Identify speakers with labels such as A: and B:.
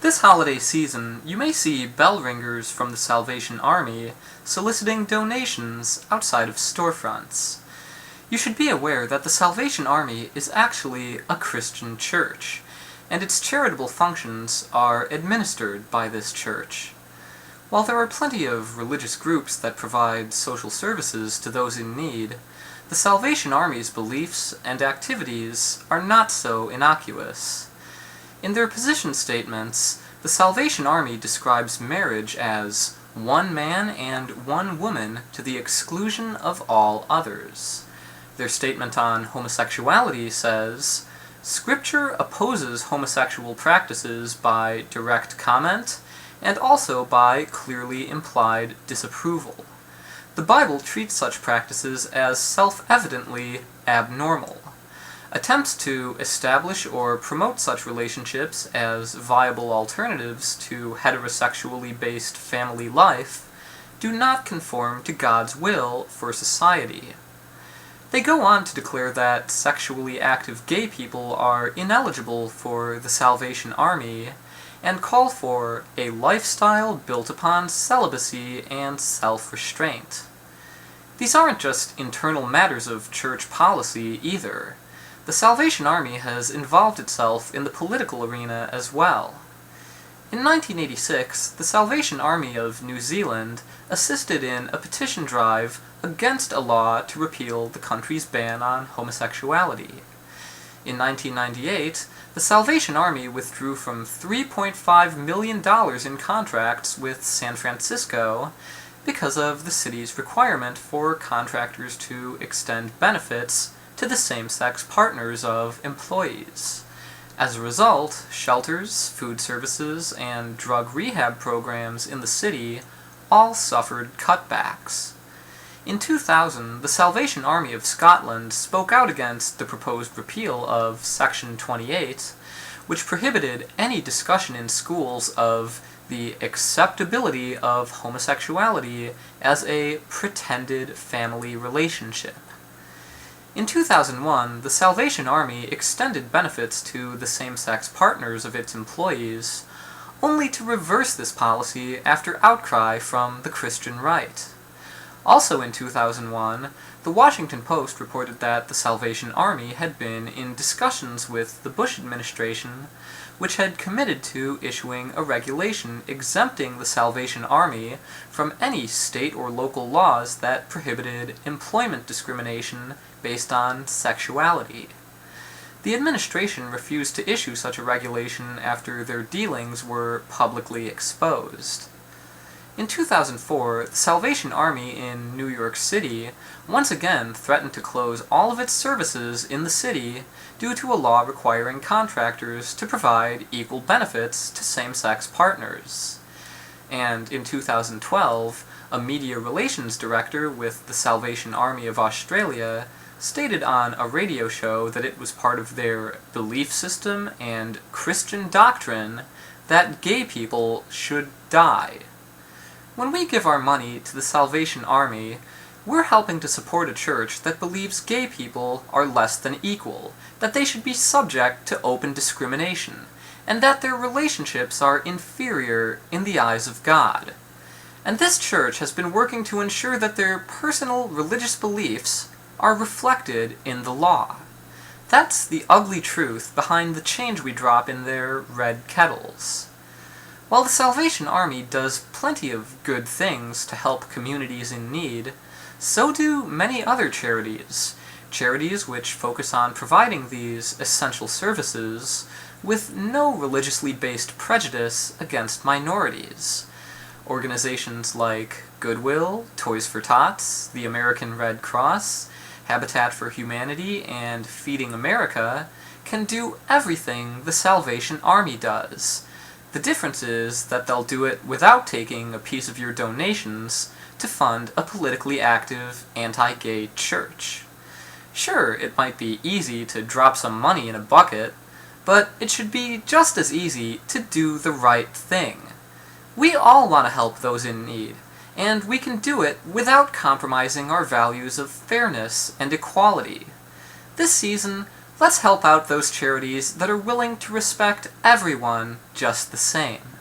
A: This holiday season, you may see bell ringers from the Salvation Army soliciting donations outside of storefronts. You should be aware that the Salvation Army is actually a Christian church, and its charitable functions are administered by this church. While there are plenty of religious groups that provide social services to those in need, the Salvation Army's beliefs and activities are not so innocuous. In their position statements, the Salvation Army describes marriage as one man and one woman to the exclusion of all others. Their statement on homosexuality says, "Scripture opposes homosexual practices by direct comment and also by clearly implied disapproval. The Bible treats such practices as self-evidently abnormal. Attempts to establish or promote such relationships as viable alternatives to heterosexually based family life do not conform to God's will for society." They go on to declare that sexually active gay people are ineligible for the Salvation Army, and call for a lifestyle built upon celibacy and self-restraint. These aren't just internal matters of church policy either. The Salvation Army has involved itself in the political arena as well. In 1986, the Salvation Army of New Zealand assisted in a petition drive against a law to repeal the country's ban on homosexuality. In 1998, the Salvation Army withdrew from $3.5 million in contracts with San Francisco because of the city's requirement for contractors to extend benefits to the same-sex partners of employees. As a result, shelters, food services, and drug rehab programs in the city all suffered cutbacks. In 2000, the Salvation Army of Scotland spoke out against the proposed repeal of Section 28, which prohibited any discussion in schools of the acceptability of homosexuality as a pretended family relationship. In 2001, the Salvation Army extended benefits to the same-sex partners of its employees, only to reverse this policy after outcry from the Christian right. Also in 2001, the Washington Post reported that the Salvation Army had been in discussions with the Bush administration, which had committed to issuing a regulation exempting the Salvation Army from any state or local laws that prohibited employment discrimination based on sexuality. The administration refused to issue such a regulation after their dealings were publicly exposed. In 2004, the Salvation Army in New York City once again threatened to close all of its services in the city due to a law requiring contractors to provide equal benefits to same-sex partners. And in 2012, a media relations director with the Salvation Army of Australia stated on a radio show that it was part of their belief system and Christian doctrine that gay people should die. When we give our money to the Salvation Army, we're helping to support a church that believes gay people are less than equal, that they should be subject to open discrimination, and that their relationships are inferior in the eyes of God. And this church has been working to ensure that their personal religious beliefs are reflected in the law. That's the ugly truth behind the change we drop in their red kettles. While the Salvation Army does plenty of good things to help communities in need, so do many other charities which focus on providing these essential services with no religiously based prejudice against minorities. Organizations like Goodwill, Toys for Tots, the American Red Cross, Habitat for Humanity, and Feeding America can do everything the Salvation Army does. The difference is that they'll do it without taking a piece of your donations to fund a politically active, anti-gay church. Sure, it might be easy to drop some money in a bucket, but it should be just as easy to do the right thing. We all want to help those in need, and we can do it without compromising our values of fairness and equality. This season, Let's help out those charities that are willing to respect everyone just the same.